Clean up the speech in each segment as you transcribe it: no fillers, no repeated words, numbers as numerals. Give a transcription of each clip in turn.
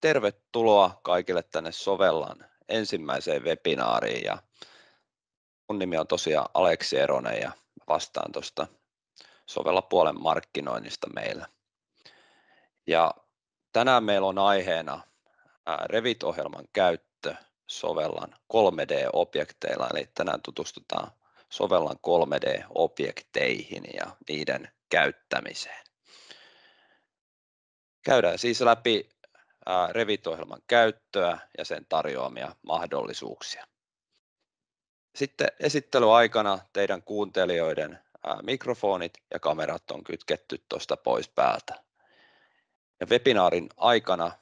Tervetuloa kaikille tänne Sovellan ensimmäiseen webinaariin. Ja mun nimi on tosiaan Aleksi Eronen ja vastaan tuosta Sovella-puolen markkinoinnista meillä. Ja tänään meillä on aiheena Revit-ohjelman käyttö Sovellan 3D-objekteilla, eli tänään tutustutaan Sovellan 3D-objekteihin ja niiden käyttämiseen. Käydään siis läpi Revit-ohjelman käyttöä ja sen tarjoamia mahdollisuuksia. Sitten esittelyaikana teidän kuuntelijoiden mikrofonit ja kamerat on kytketty tuosta pois päältä. Ja webinaarin aikana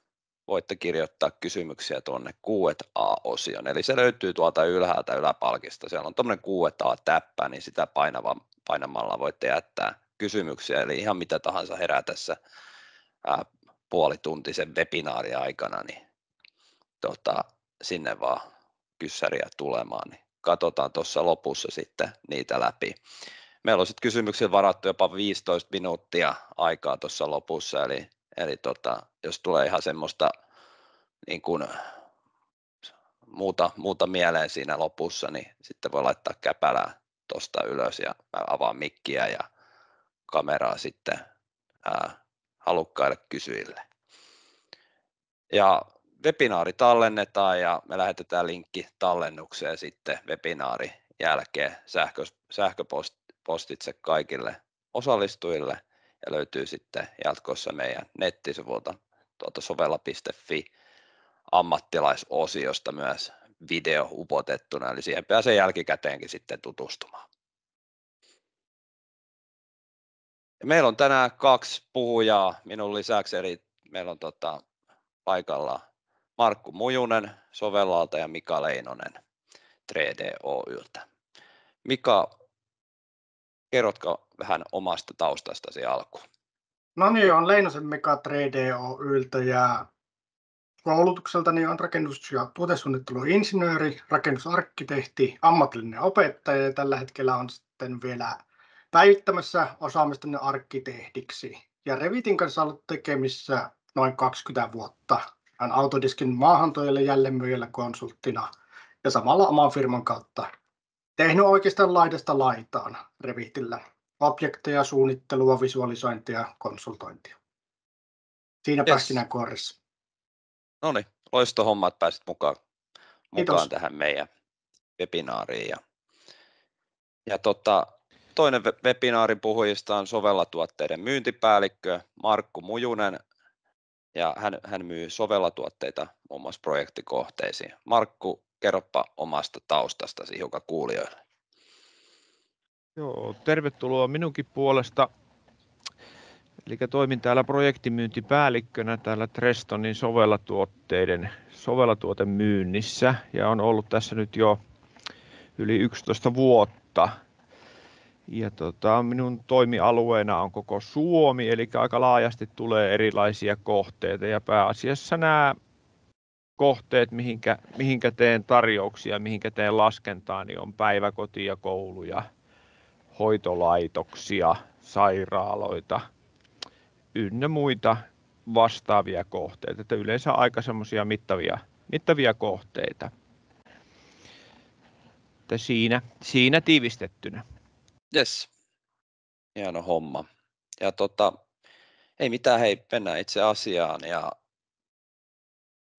voitte kirjoittaa kysymyksiä tuonne Q&A-osioon, eli se löytyy tuolta ylhäältä yläpalkista. Siellä on tuommoinen Q&A-täppä, niin sitä painamalla voitte jättää kysymyksiä, eli ihan mitä tahansa herää tässä puolituntisen webinaarin aikana, niin sinne vaan kyssäriä tulemaan, niin katsotaan tuossa lopussa sitten niitä läpi. Meillä on sitten kysymyksiä varattu jopa 15 minuuttia aikaa tuossa lopussa, eli jos tulee ihan semmoista niin kuin muuta mieleen siinä lopussa, niin sitten voi laittaa käpälää tuosta ylös ja avaa mikkiä ja kameraa sitten halukkaille kysyjille. Ja webinaari tallennetaan ja me lähetetään linkki tallennukseen sitten webinaarin jälkeen sähköpostitse kaikille osallistujille ja löytyy sitten jatkossa meidän nettisivulta tuolta sovella.fi ammattilaisosiosta myös video upotettuna, eli siihen pääsee jälkikäteenkin sitten tutustumaan. Ja meillä on tänään 2 puhujaa minun lisäksi, eli meillä on paikalla Markku Mujunen Sovellalta ja Mika Leinonen 3D Oy:ltä. Mika, kerrotko vähän omasta taustastasi alkuun? No niin, olen Leinosen Mika 3D Oy:ltä ja koulutukseltani on rakennus- ja tuotesuunnitteluinsinööri, rakennusarkkitehti, ammatillinen opettaja ja tällä hetkellä on sitten vielä päivittämässä osaamistani arkkitehdiksi. Ja Revitin kanssa ollut tekemissä noin 20 vuotta. Olen Autodeskin maahantuojille jälleenmyyjällä konsulttina ja samalla oman firman kautta tehnyt oikeastaan laidasta laitaan Revitillä. Objekteja, suunnittelua, visualisointia, konsultointia. Siinä pähkinänkuoressa. No niin, loistava homma, että pääsit mukaan Kiitos. tähän meidän webinaariin. Ja toinen webinaarin puhujista on Sovella-tuotteiden myyntipäällikkö Markku Mujunen, ja hän myy Sovella-tuotteita muun muassa projektikohteisiin. Markku, kerropa omasta taustastasi hiukan kuulijoille. Joo, tervetuloa minunkin puolesta. Eli toimin täällä projektimyyntipäällikkönä täällä Trestonin sovellatuotemyynnissä ja on ollut tässä nyt jo yli 11 vuotta. Ja minun toimialueena on koko Suomi, eli aika laajasti tulee erilaisia kohteita ja pääasiassa nämä kohteet, mihinkä teen tarjouksia, mihinkä teen laskentaa, niin on päiväkotia, kouluja, hoitolaitoksia, sairaaloita ynnä muita vastaavia kohteita, että yleensä aika semmoisia mittavia kohteita. Että siinä tiivistettynä. Jes, hieno homma. Ja ei mitään, hei, mennään itse asiaan. Ja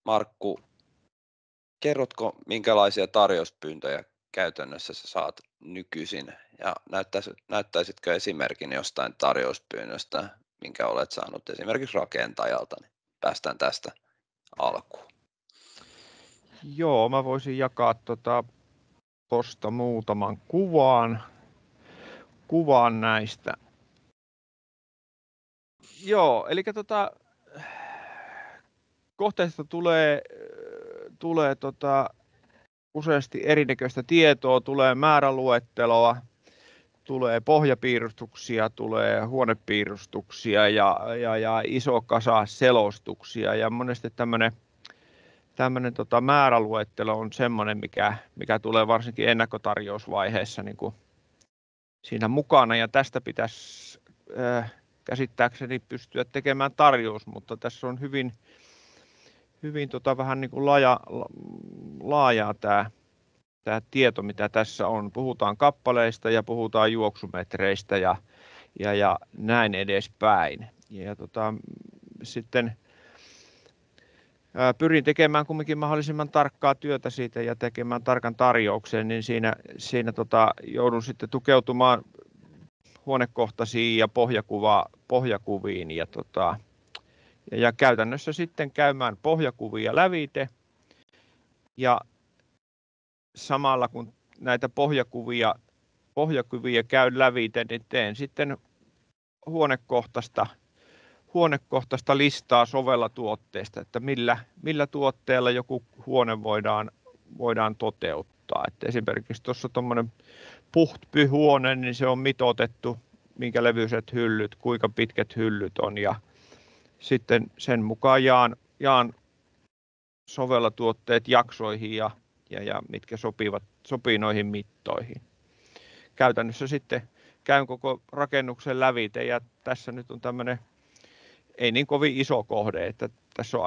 Markku, kerrotko minkälaisia tarjouspyyntöjä käytännössä sä saat nykyisin ja näyttäisitkö esimerkin jostain tarjouspyynnöstä, minkä olet saanut esimerkiksi rakentajalta, niin päästään tästä alkuun. Joo, mä voisin jakaa tuosta muutaman kuvan näistä. Joo, eli kohteesta tulee useasti erinäköistä tietoa, tulee määräluetteloa, tulee pohjapiirustuksia, tulee huonepiirustuksia ja iso kasa selostuksia ja monesti tämmöinen määräluettelo on semmoinen, mikä tulee varsinkin ennakkotarjousvaiheessa niin kuin siinä mukana ja tästä pitäisi käsittääkseni pystyä tekemään tarjous, mutta tässä on hyvin hyvin vähän niin kuin laajaa tämä tieto, mitä tässä on. Puhutaan kappaleista ja puhutaan juoksumetreistä ja näin edespäin. Ja sitten pyrin tekemään kumminkin mahdollisimman tarkkaa työtä siitä ja tekemään tarkan tarjouksen, niin siinä joudun sitten tukeutumaan huonekohtaisiin ja pohjakuviin ja käytännössä sitten käymään pohjakuvia lävite ja samalla kun näitä pohjakuvia käyn lävite, niin teen sitten huonekohtaista listaa sovellatuotteista, että millä tuotteella joku huone voidaan toteuttaa. Että esimerkiksi tuossa tuommoinen puhtpyhuone, niin se on mitoitettu, minkä levyiset hyllyt, kuinka pitkät hyllyt on ja sitten sen mukaan jaan sovellatuotteet jaksoihin ja mitkä sopii noihin mittoihin. Käytännössä sitten käyn koko rakennuksen lävite ja tässä nyt on tämmöinen ei niin kovin iso kohde, että tässä on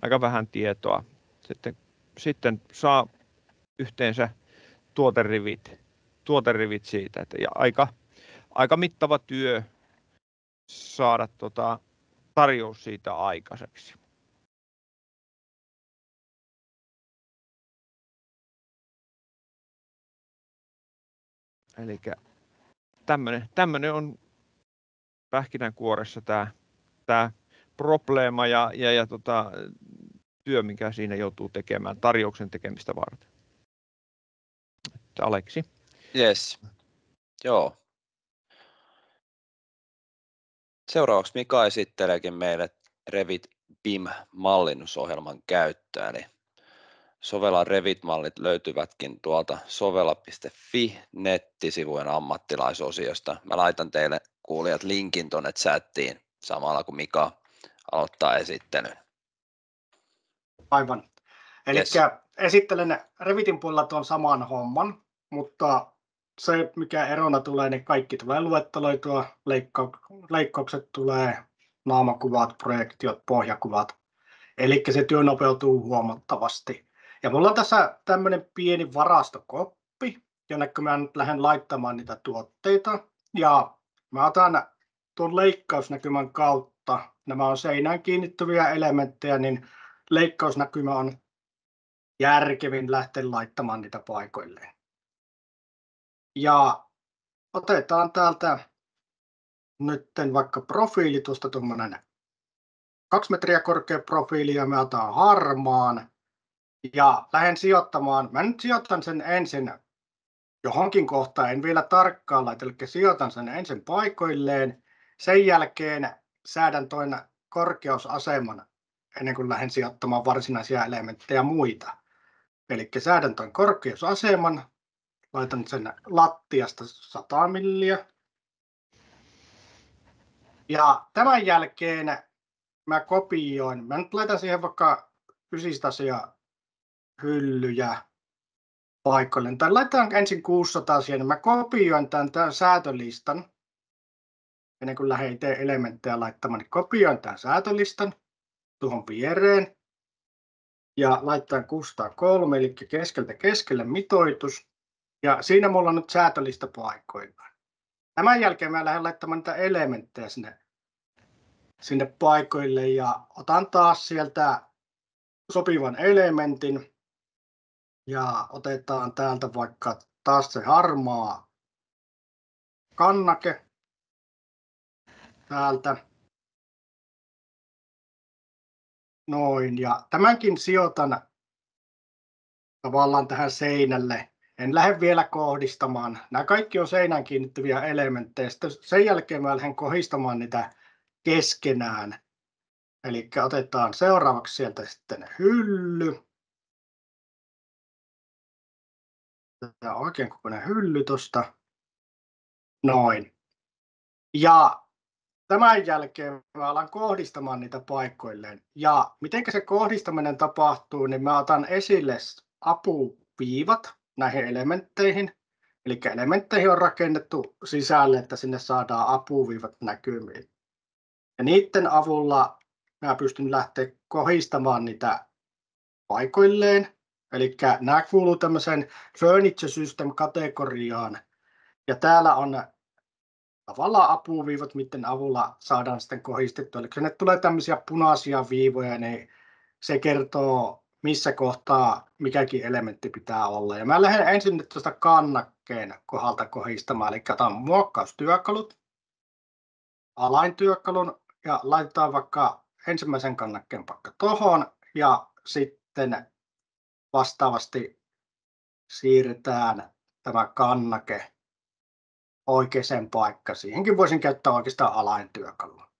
aika vähän tietoa. Sitten saa yhteensä tuoterivit siitä, että ja aika mittava työ saada tarjous siitä aikaiseksi. Eli tämmöinen on pähkinänkuoressa tämä probleema ja työ, mikä siinä joutuu tekemään tarjouksen tekemistä varten. Aleksi. Yes. Joo. Seuraavaksi Mika esitteleekin meille Revit BIM-mallinnusohjelman käyttöä. Eli Sovellan Revit-mallit löytyvätkin tuolta sovella.fi nettisivujen ammattilaisosiosta. Mä laitan teille kuulijat linkin tuonne chattiin samalla kun Mika aloittaa esittelyn. Aivan. Eli Yes. Esittelen Revitin puolella tuon saman homman, mutta se mikä erona tulee, niin kaikki tulee luetteloitua, leikkaukset tulee, naamakuvat, projektiot, pohjakuvat. Eli se työ nopeutuu huomattavasti. Ja mulla on tässä tämmöinen pieni varastokoppi, jonne mä nyt lähden laittamaan niitä tuotteita. Ja mä otan tuon leikkausnäkymän kautta, nämä on seinään kiinnittyviä elementtejä, niin leikkausnäkymä on järkevin lähteä laittamaan niitä paikoilleen. Ja otetaan täältä nyt vaikka profiili, tuosta tuommoinen 2 metriä korkea profiili ja mä otan harmaan ja lähden sijoittamaan. Mä nyt sijoitan sen ensin johonkin kohtaan, en vielä tarkkaan laita, eli sijoitan sen ensin paikoilleen. Sen jälkeen säädän toinen korkeusaseman ennen kuin lähden sijoittamaan varsinaisia elementtejä muita. Eli säädän tuon korkeusaseman, laitan sen lattiasta 100 milliä. Ja tämän jälkeen mä kopioin, mä nyt laitan siihen vaikka 900 hyllyjä paikoille. Tai laitetaan ensin 600 siihen, mä kopioin tämän säätölistan. Ennen kuin lähden itse elementtejä laittamaan, niin kopioin tämän säätölistan tuohon viereen. Ja laitetaan 603, eli keskeltä keskelle mitoitus. Ja siinä mulla on nyt säätölista paikoillaan. Tämän jälkeen mä lähden laittamaan niitä elementtejä sinne paikoille ja otan taas sieltä sopivan elementin. Ja otetaan täältä vaikka taas se harmaa kannake täältä. Noin, ja tämänkin sijoitan tavallaan tähän seinälle. En lähde vielä kohdistamaan. Nämä kaikki on seinään kiinnittyviä elementtejä. Sitten sen jälkeen mä lähden kohdistamaan niitä keskenään. Eli otetaan seuraavaksi sieltä sitten hylly. Tämä on oikein kokoinen hylly tuosta. Noin. Ja tämän jälkeen mä alan kohdistamaan niitä paikoilleen. Ja miten se kohdistaminen tapahtuu, niin mä otan esille apuviivat näihin elementteihin. Eli elementteihin on rakennettu sisälle, että sinne saadaan apuviivat näkymiin. Ja niiden avulla mä pystyn lähteä kohdistamaan niitä paikoilleen. Eli nämä kuuluu tämmöiseen Furniture System-kategoriaan. Ja täällä on tavallaan apuviivat, miten avulla saadaan sitten kohdistettua. Eli ne tulee tämmöisiä punaisia viivoja, niin se kertoo, missä kohtaa mikäkin elementti pitää olla. Ja mä lähden ensin nyt tuosta kannakkeen kohdalta kohdistamaan. Eli otan muokkaustyökalut, alaintyökalun ja laitetaan vaikka ensimmäisen kannakkeen vaikka tuohon ja sitten vastaavasti siirretään tämä kannake oikeaan paikkaan. Siihenkin voisin käyttää oikeastaan alaintyökalua.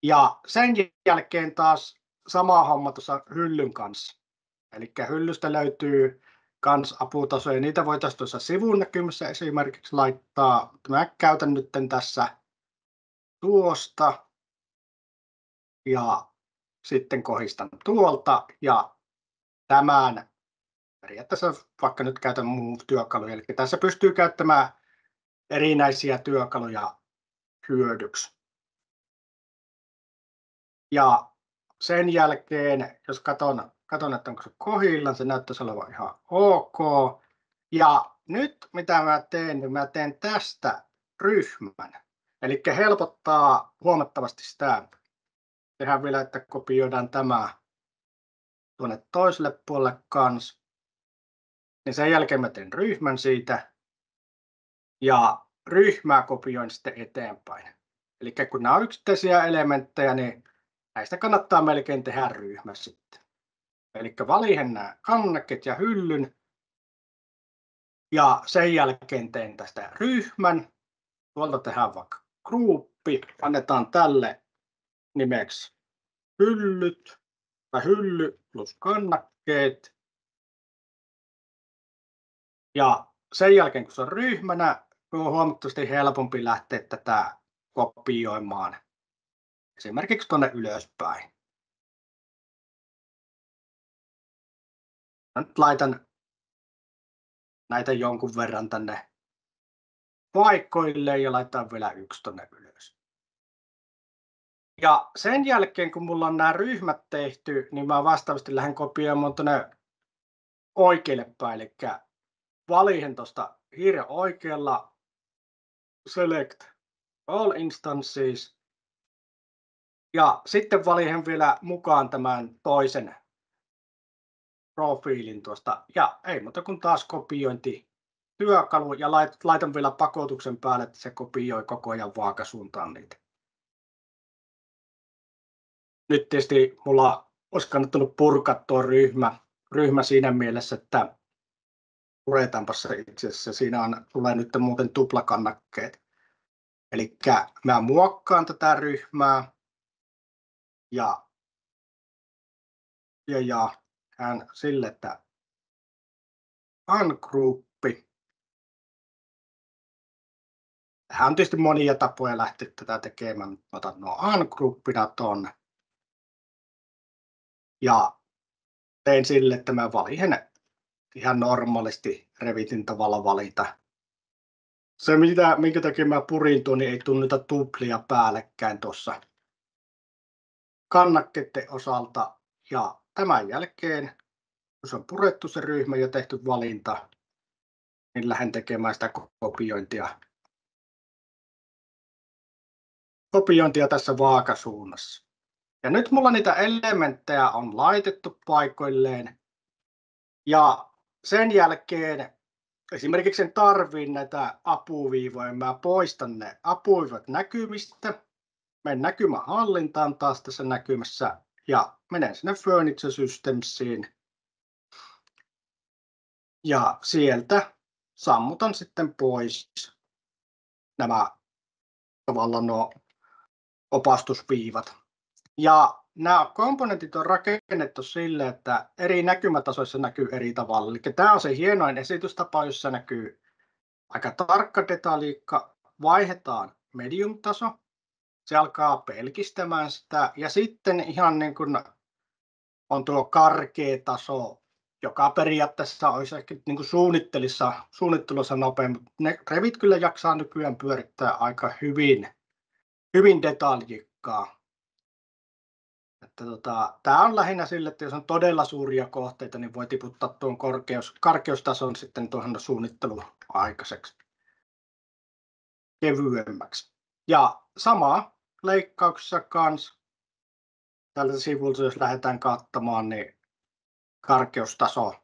Ja sen jälkeen taas sama homma tuossa hyllyn kanssa. Eli hyllystä löytyy kans aputasoja. Niitä voitaisiin tuossa sivun näkymässä esimerkiksi laittaa. Mä käytän nyt tässä tuosta ja sitten kohdistan tuolta ja tämän periaatteessa vaikka nyt käytän muun työkaluja. Eli tässä pystyy käyttämään erinäisiä työkaluja hyödyksi. Ja sen jälkeen, jos katson, että onko se kohdillaan, se näyttäisi olevan ihan ok. Ja nyt mitä mä teen, niin mä teen tästä ryhmän. Eli helpottaa huomattavasti sitä. Tehdään vielä, että kopioidaan tämä tuonne toiselle puolelle kanssa. Niin sen jälkeen mä teen ryhmän siitä. Ja ryhmää kopioin sitten eteenpäin. Eli kun nämä on yksittäisiä elementtejä, niin näistä kannattaa melkein tehdä ryhmä sitten. Eli valihen nämä kannakkeet ja hyllyn. Ja sen jälkeen teen tästä ryhmän. Tuolta tehdään vaikka gruppi. Annetaan tälle nimeksi hyllyt tai hylly plus kannakkeet. Ja sen jälkeen kun se on ryhmänä, on huomattavasti helpompi lähteä tätä kopioimaan. Esimerkiksi tuonne ylöspäin. Nyt laitan näitä jonkun verran tänne paikoille ja laitan vielä yksi tuonne ylös. Ja sen jälkeen, kun mulla on nämä ryhmät tehty, niin mä vastaavasti lähden kopioimaan tuonne oikealle päin. Eli valihen tuosta hiiren oikealla select all instances. Ja sitten valihen vielä mukaan tämän toisen profiilin tuosta. Ja ei muuta kuin taas kopiointityökalu ja laitan vielä pakotuksen päälle, että se kopioi koko ajan vaakasuuntaan niitä. Nyt tietysti mulla olisi kannattanut purkaa tuo ryhmä siinä mielessä, että puretaanpa se itse asiassa. Siinä tulee nyt muuten tuplakannakkeet. Eli mä muokkaan tätä ryhmää ja hän sille, että ungruppi. Tähän on tietysti monia tapoja lähteä tätä tekemään. Otan nuo ungruppina ton. Ja tein sille, että mä valihen ihan normaalisti Revitin tavalla valita. Se, minkä takia mä purin tuon, niin ei tule niitä tuplia päällekkäin tuossa kannakkeiden osalta. Ja tämän jälkeen, kun se on purettu se ryhmä ja tehty valinta, niin lähden tekemään sitä kopiointia tässä vaakasuunnassa. Ja nyt mulla niitä elementtejä on laitettu paikoilleen. Ja sen jälkeen esimerkiksi en tarvitse näitä apuviivoja. Mä poistan ne apuviivat näkymistä. Menen näkymähallintaan taas tässä näkymässä ja menen sinne Furniture Systemsiin. Ja sieltä sammutan sitten pois nämä tavallaan nuo opastusviivat. Ja nämä komponentit on rakennettu sille, että eri näkymätasoissa näkyy eri tavalla. Eli tämä on se hienoin esitystapa, jossa näkyy aika tarkka detaljikka. Vaihdetaan medium-taso. Se alkaa pelkistämään sitä. Ja sitten ihan niin kuin on tuo karkea taso, joka periaatteessa olisi ehkä niin kuin suunnittelussa nopea. Ne Revit kyllä jaksaa nykyään pyörittää aika hyvin detaljikkaa. että tämä on lähinnä sille, että jos on todella suuria kohteita, niin voi tiputtaa tuon karkeustason sitten tuohon suunnitteluaikaiseksi kevyemmäksi. Ja sama leikkauksessa kanssa tältä sivulta, jos lähdetään katsomaan, niin karkeustaso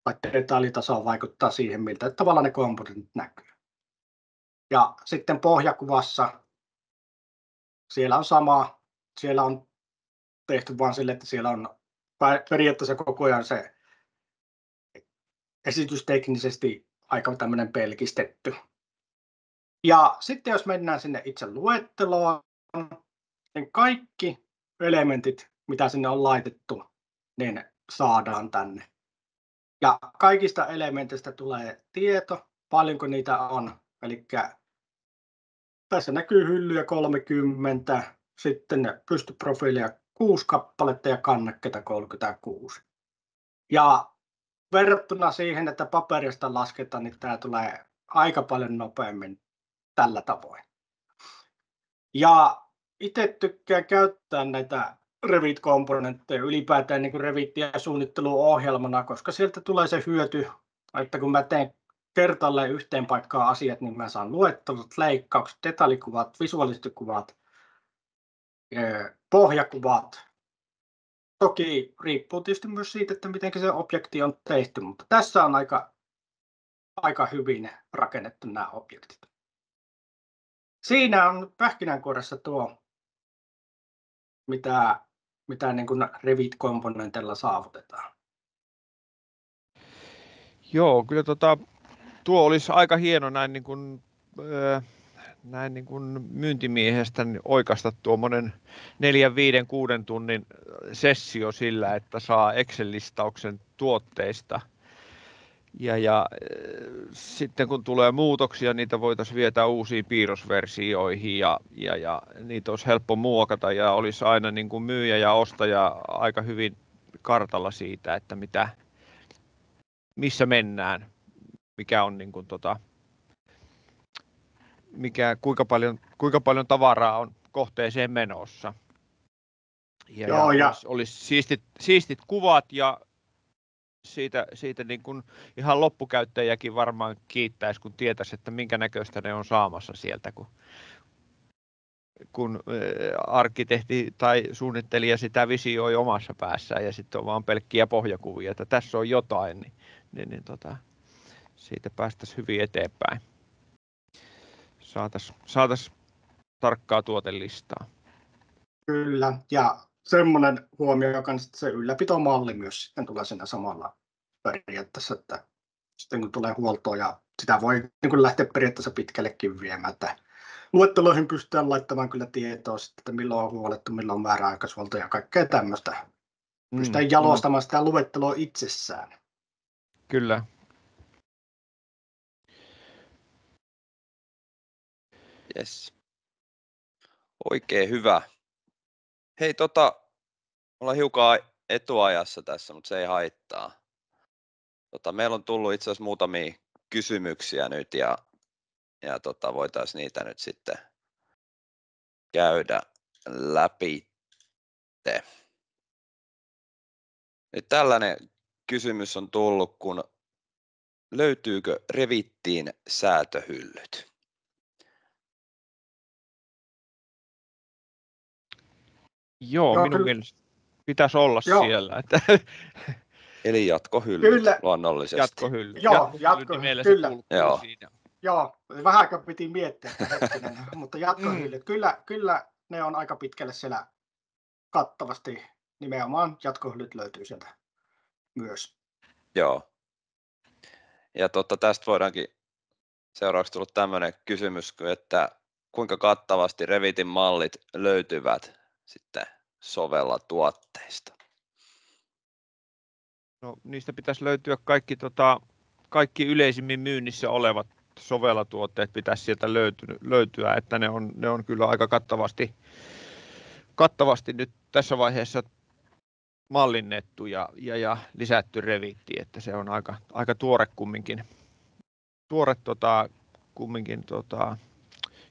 tai detaljitaso vaikuttaa siihen, miltä tavalla ne komponentit näkyy. Ja sitten pohjakuvassa siellä on sama, siellä on tehty vain sille, että siellä on periaatteessa koko ajan se esitys teknisesti aika tämmöinen pelkistetty. Ja sitten jos mennään sinne itse luetteloon, niin kaikki elementit, mitä sinne on laitettu, niin saadaan tänne. Ja kaikista elementeistä tulee tieto, paljonko niitä on. Eli tässä näkyy hyllyjä 30, sitten pystyprofiilia 6 kappaletta ja kannakkeita 36. Ja verrattuna siihen, että paperista lasketaan, niin tämä tulee aika paljon nopeammin tällä tavoin. Ja itse tykkään käyttää näitä Revit-komponentteja ylipäätään niin kuin Revitia suunnitteluohjelmana, koska sieltä tulee se hyöty, että kun mä teen kertalleen yhteen paikkaan asiat, niin mä saan luettelut, leikkaukset, detaljikuvat, visuaaliset kuvat, pohjakuvat. Toki riippuu tietysti myös siitä, että miten se objekti on tehty, mutta tässä on aika hyvin rakennettu nämä objektit. Siinä on pähkinänkuoressa tuo, mitä niin kuin Revit-komponentilla saavutetaan. Joo, kyllä tuo olisi aika hieno näin niin kuin myyntimiehestä niin oikaista tuommoinen 4, 5, 6 tunnin sessio sillä, että saa Excel-listauksen tuotteista. Ja sitten kun tulee muutoksia, niitä voitaisiin viedä uusiin piirrosversioihin ja niitä olisi helppo muokata ja olisi aina niin kuin myyjä ja ostaja aika hyvin kartalla siitä, että missä mennään, mikä on niin kuin kuinka paljon tavaraa on kohteeseen menossa. Ja olisi siistit kuvat ja siitä niin kuin ihan loppukäyttäjäkin varmaan kiittäisi, kun tietäisi, että minkä näköistä ne on saamassa sieltä, kun arkkitehti tai suunnittelija sitä visioi omassa päässään ja sitten on vaan pelkkiä pohjakuvia, että tässä on jotain, niin siitä päästäisiin hyvin eteenpäin. Saataisiin tarkkaa tuotelistaa. Kyllä, ja semmoinen huomio, joka se ylläpitomalli myös sitten tulee siinä samalla periaatteessa, että sitten kun tulee huoltoa ja sitä voi niin kuin lähteä periaatteessa pitkällekin viemään, että luetteloihin pystytään laittamaan kyllä tietoa, että milloin on huolettu, milloin on määräaikaishuolto ja kaikkea tämmöistä. Pystytään jalostamaan sitä luetteloa itsessään. Kyllä. Yes. Oikein hyvä. Hei, ollaan hiukan etuajassa tässä, mutta se ei haittaa. Meillä on tullut itse asiassa muutamia kysymyksiä nyt ja voitaisiin niitä nyt sitten käydä läpi. Nyt tällainen kysymys on tullut, kun löytyykö Revittiin säätöhyllyt? Joo, minun mielestä pitäisi olla siellä. Että eli jatkohyllyt Kyllä. luonnollisesti. Jatkohyllyt. Joo, Jatkohyllyt kyllä. Joo. Joo, vähän aikaa piti miettiä, mutta jatkohyllyt, kyllä ne on aika pitkälle siellä kattavasti. Nimenomaan jatkohyllyt löytyy sieltä myös. Joo. Ja tästä voidaankin seuraavaksi tullut tämmöinen kysymys, että kuinka kattavasti Revitin mallit löytyvät sitten sovellatuotteista? No, niistä pitäisi löytyä kaikki yleisimmin myynnissä olevat sovellatuotteet pitäisi sieltä löytyä, että ne on kyllä aika kattavasti nyt tässä vaiheessa mallinnettu ja lisätty Revittiin, että se on aika tuore kumminkin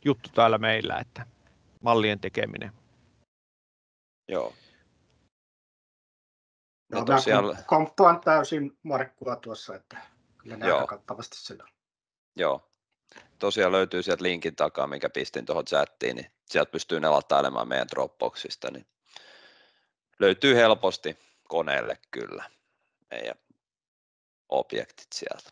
juttu täällä meillä, että mallien tekeminen. Joo. Joo, tosiaan, mä komppaan täysin Markkua tuossa, että kyllä ne aika kattavasti sillä on. joo, tosiaan löytyy sieltä linkin takaa, minkä pistin tuohon chattiin, niin sieltä pystyy ne latailemaan meidän Dropboxista, niin löytyy helposti koneelle kyllä meidän objektit sieltä.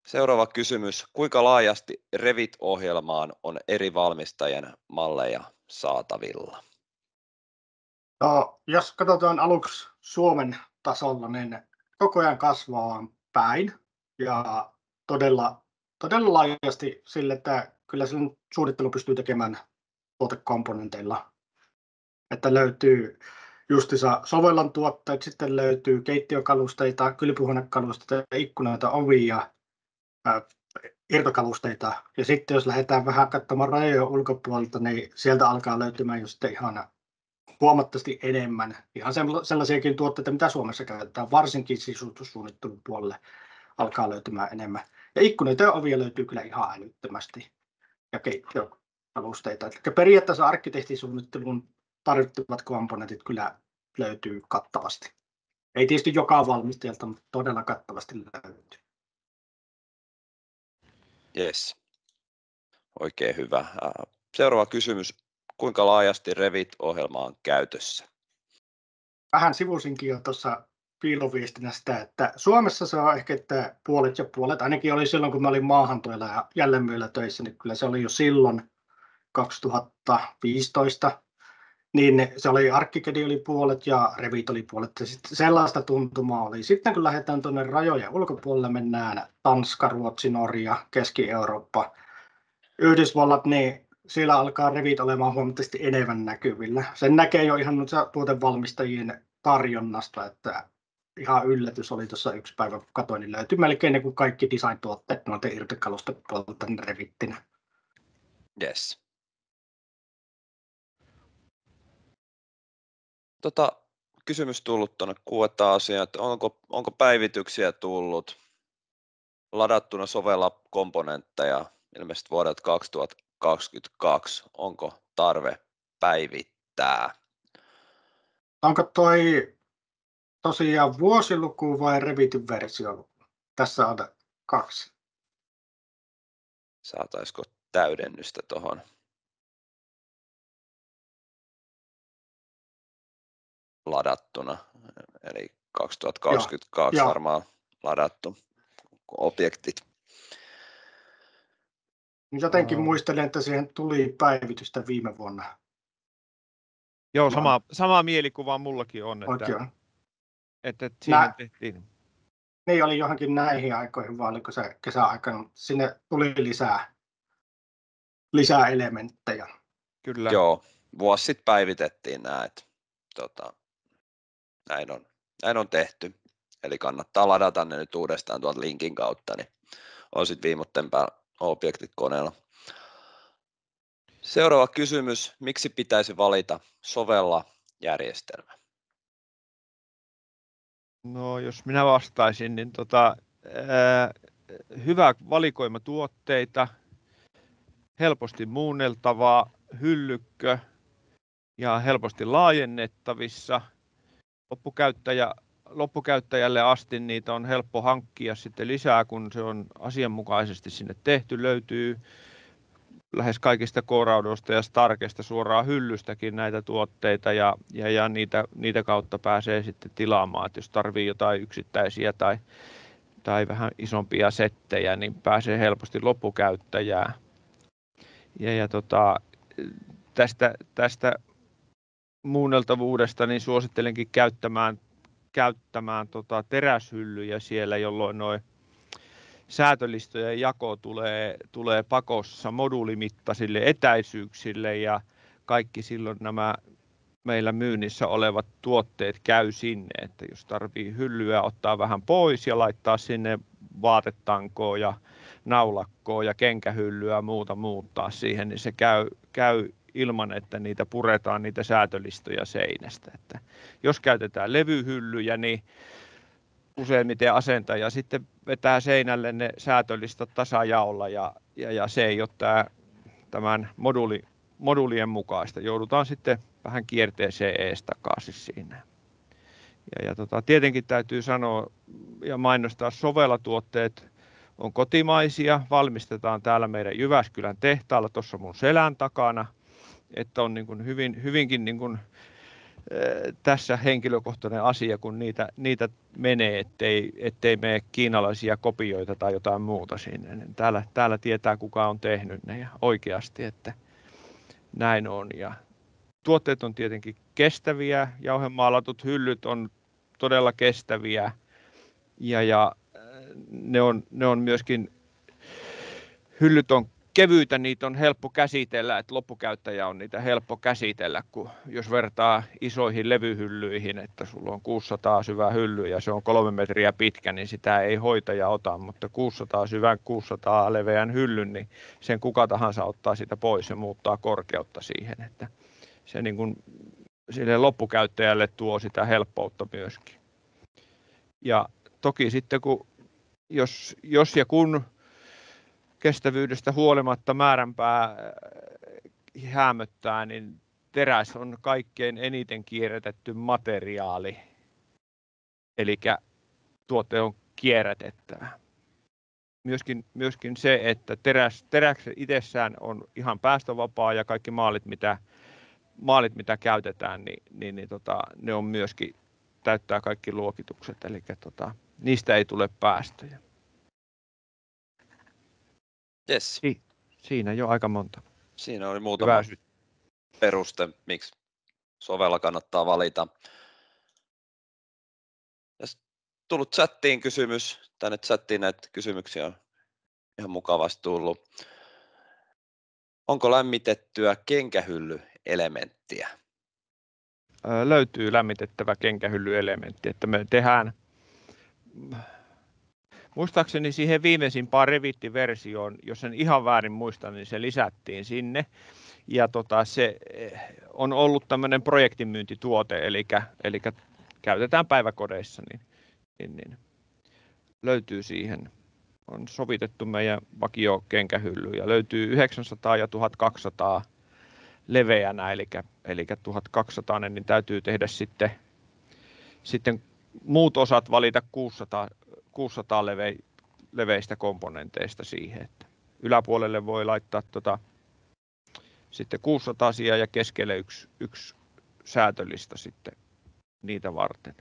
Seuraava kysymys. Kuinka laajasti Revit-ohjelmaan on eri valmistajien malleja saatavilla? No, jos katsotaan aluksi Suomen tasolla, niin koko ajan kasvaa päin ja todella laajasti sille, että kyllä sen suunnittelu pystyy tekemään tuotekomponenteilla. Että löytyy justiinsa sovellan tuotteet, sitten löytyy keittiökalusteita, kylpyhuonekalusteita, ikkunoita, ovia, irtokalusteita. Ja sitten jos lähdetään vähän katsomaan rajojen ulkopuolelta, niin sieltä alkaa löytymään just sitten ihan huomattavasti enemmän. Ihan sellaisiakin tuotteita, mitä Suomessa käytetään, varsinkin sisustussuunnittelun puolelle alkaa löytymään enemmän. Ja ikkunoita ja ovia löytyy kyllä ihan älyttömästi. Ja keittiökalusteita. Eli periaatteessa arkkitehtisuunnittelun tarvittavat komponentit kyllä löytyy kattavasti. Ei tietysti joka valmistajalta, mutta todella kattavasti löytyy. Yes. Oikein hyvä. Seuraava kysymys. Kuinka laajasti Revit-ohjelma on käytössä? Vähän sivusinkin jo tuossa piiloviestinä sitä, että Suomessa se on ehkä että puolet ja puolet. Ainakin oli silloin, kun mä olin maahantuojalla ja jälleenmyyjällä töissä, niin kyllä se oli jo silloin 2015. Niin se oli ArchiCAD oli puolet ja Revit oli puolet. Ja sitten sellaista tuntumaa oli. Sitten kun lähdetään tuonne rajojen ulkopuolelle, mennään Tanska, Ruotsi, Norja, Keski-Eurooppa, Yhdysvallat, niin siellä alkaa Revit olemaan huomattavasti enemmän näkyvillä. Sen näkee jo ihan tuotevalmistajien tarjonnasta, että ihan yllätys oli tuossa yksi päivä, kun katsoin, niin löytyi melkein niin kuin kaikki design-tuotteet noiden irtokalusten puolelta Revittinä. Yes. Kysymys tullut tuonne Q&A-asiaan, että onko päivityksiä tullut ladattuna sovella komponentteja ilmeisesti vuodelta 2022, onko tarve päivittää? Onko toi tosiaan vuosiluku vai Revitin versioluku? Tässä on 2. Saataisiko täydennystä tuohon? Ladattuna, eli 2022 Joo. varmaan ladattu objektit. Jotenkin muistelen, että siihen tuli päivitystä viime vuonna. Joo, sama mielikuva mullakin on, että siihen tehtiin. Niin oli johonkin näihin aikoihin, vai oliko se kesäaikana, sinne tuli lisää elementtejä. Kyllä. Joo, vuosi sitten päivitettiin nämä, että näin on tehty. Eli kannattaa ladata ne nyt uudestaan tuolta linkin kautta, niin on sitten viimeisten päällä objektit koneella. Seuraava kysymys, miksi pitäisi valita sovella-järjestelmä? No jos minä vastaisin, niin hyvä valikoima tuotteita, helposti muunneltavaa, hyllykkö ja helposti laajennettavissa. Loppukäyttäjälle asti niitä on helppo hankkia sitten lisää, kun se on asianmukaisesti sinne tehty. Löytyy lähes kaikista K-raudoista ja Starkesta suoraan hyllystäkin näitä tuotteita ja niitä kautta pääsee sitten tilaamaan, että jos tarvii jotain yksittäisiä tai vähän isompia settejä, niin pääsee helposti loppukäyttäjään. Tästä muunneltavuudesta niin suosittelenkin käyttämään teräshyllyjä siellä, jolloin nuo säätölistojen jako tulee pakossa moduulimittaisille etäisyyksille ja kaikki silloin nämä meillä myynnissä olevat tuotteet käy sinne, että jos tarvii hyllyä ottaa vähän pois ja laittaa sinne vaatetankoa ja naulakkoa ja kenkähyllyä ja muuta muuttaa siihen, niin se käy ilman, että niitä puretaan niitä säätölistoja seinästä. Että jos käytetään levyhyllyjä, niin useimmiten asentaja sitten vetää seinälle ne säätölistat tasajaolla ja se ei ole tämän moduulien mukaista. Joudutaan sitten vähän kierteeseen ees takaisin siinä. Tietenkin täytyy sanoa ja mainostaa, sovellatuotteet on kotimaisia, valmistetaan täällä meidän Jyväskylän tehtaalla tuossa mun selän takana, että on niin kuin hyvinkin niin kuin, tässä henkilökohtainen asia, kun niitä menee, ettei mene kiinalaisia kopioita tai jotain muuta sinne. Täällä tietää, kuka on tehnyt ne ja oikeasti, että näin on. Ja tuotteet on tietenkin kestäviä, jauhemaalatut hyllyt on todella kestäviä ja ne on myöskin, hyllyt on kevyitä, niitä on helppo käsitellä, että loppukäyttäjä on niitä helppo käsitellä, kun jos vertaa isoihin levyhyllyihin, että sulla on 600 syvä hylly ja se on 3 metriä pitkä, niin sitä ei hoitaja ota, mutta 600 syvän, 600 leveän hyllyn, niin sen kuka tahansa ottaa sitä pois ja muuttaa korkeutta siihen, että se niin kuin sille loppukäyttäjälle tuo sitä helppoutta myöskin. Ja toki sitten jos ja kun kestävyydestä huolimatta määränpää häämöttää, niin teräs on kaikkein eniten kierrätetty materiaali, eli tuote on kierrätettävä. Myöskin se, että teräs itsessään on ihan päästövapaa ja kaikki maalit mitä käytetään, ne on myöskin täyttää kaikki luokitukset, eli niistä ei tule päästöjä. Yes. Siinä jo aika monta. Siinä oli muutama peruste, miksi sovella kannattaa valita. Ja tullut chattiin kysymys, tänne chattiin näitä kysymyksiä on ihan mukavasti tullut. Onko lämmitettyä kenkähyllyelementtiä? Löytyy lämmitettävä kenkähyllyelementti, että me tehdään, muistaakseni siihen viimeisimpään Revit-versioon, jos en ihan väärin muista, niin se lisättiin sinne. Ja se on ollut tämmöinen projektimyyntituote, eli käytetään päiväkodeissa, niin löytyy siihen. On sovitettu meidän vakiokenkähylly ja löytyy 900 ja 1200 leveänä, eli 1200, niin täytyy tehdä sitten muut osat valita 600 leveistä komponenteista siihen, että yläpuolelle voi laittaa sitten 600 ja keskelle yksi säätölistä sitten niitä varten.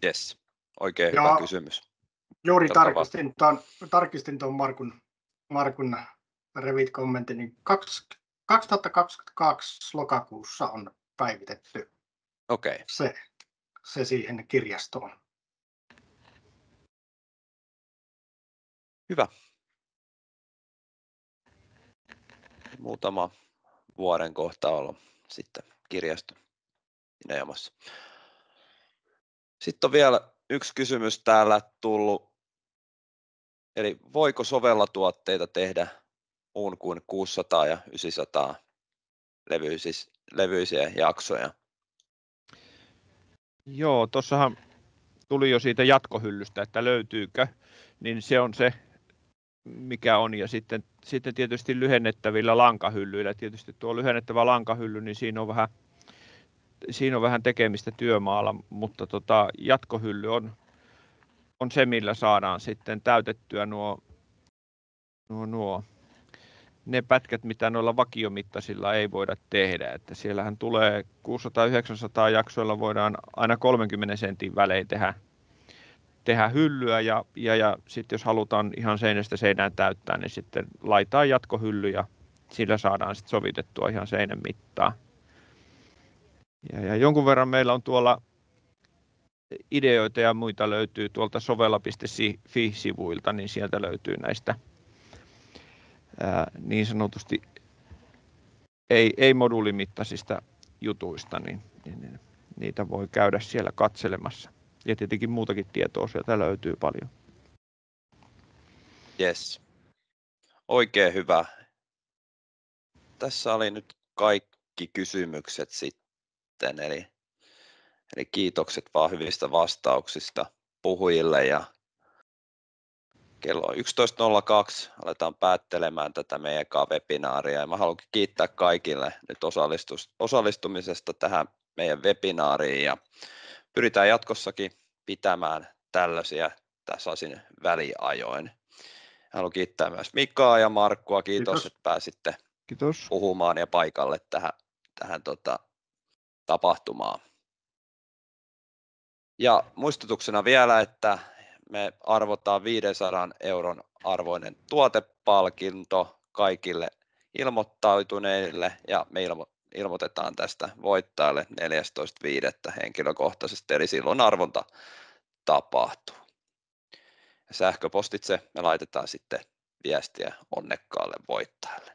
Yes, oikein hyvä kysymys. Juuri tarkistin tuon Markun Revit-kommentin, niin 2022 lokakuussa on päivitetty se siihen kirjastoon. Hyvä. Muutama vuoden kohta olla sitten kirjasto siinä jamassa. Sitten on vielä yksi kysymys täällä tullut. Eli voiko sovellatuotteita tehdä muun kuin 600 ja 900 levyisiä jaksoja? Joo, tuossahan tuli jo siitä jatkohyllystä, että löytyykö, niin se on se, mikä on. Ja sitten tietysti lyhennettävillä lankahyllyillä. Tietysti tuo lyhennettävä lankahylly, niin siinä on vähän tekemistä työmaalla, mutta jatkohylly on se, millä saadaan sitten täytettyä ne pätkät, mitä noilla vakiomittaisilla ei voida tehdä. Että siellähän tulee 600-900 jaksoilla voidaan aina 30 sentin välein tehdä hyllyä ja sitten jos halutaan ihan seinästä seinään täyttää, niin sitten laittaa jatkohylly ja sillä saadaan sitten sovitettua ihan seinän mittaa. Ja jonkun verran meillä on tuolla ideoita ja muita löytyy tuolta sovella.fi-sivuilta, niin sieltä löytyy näistä niin sanotusti ei-moduulimittaisista jutuista, niin niitä voi käydä siellä katselemassa. Ja tietenkin muutakin tietoa sieltä löytyy paljon. Yes. Oikein hyvä. Tässä oli nyt kaikki kysymykset sitten, eli kiitokset vaan hyvistä vastauksista puhujille ja Kello on 11.02, aletaan päättelemään tätä meidän webinaaria ja mä haluankin kiittää kaikille nyt osallistumisesta tähän meidän webinaariin ja pyritään jatkossakin pitämään tällaisia tasaisin väliajoin. Haluan kiittää myös Mikaa ja Markkua, kiitos. Että pääsitte puhumaan ja paikalle tähän tapahtumaan. Ja muistutuksena vielä, että me arvotaan 500 euron arvoinen tuotepalkinto kaikille ilmoittautuneille ja me ilmoitetaan tästä voittajalle 14.5. henkilökohtaisesti, eli silloin arvonta tapahtuu. Ja sähköpostitse me laitetaan sitten viestiä onnekkaalle voittajalle.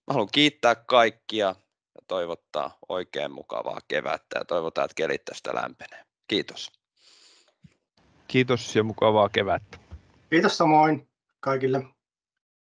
Mä haluan kiittää kaikkia ja toivottaa oikein mukavaa kevättä ja toivotaan, että kelit tästä lämpenee. Kiitos. Kiitos ja mukavaa kevättä. Kiitos samoin kaikille.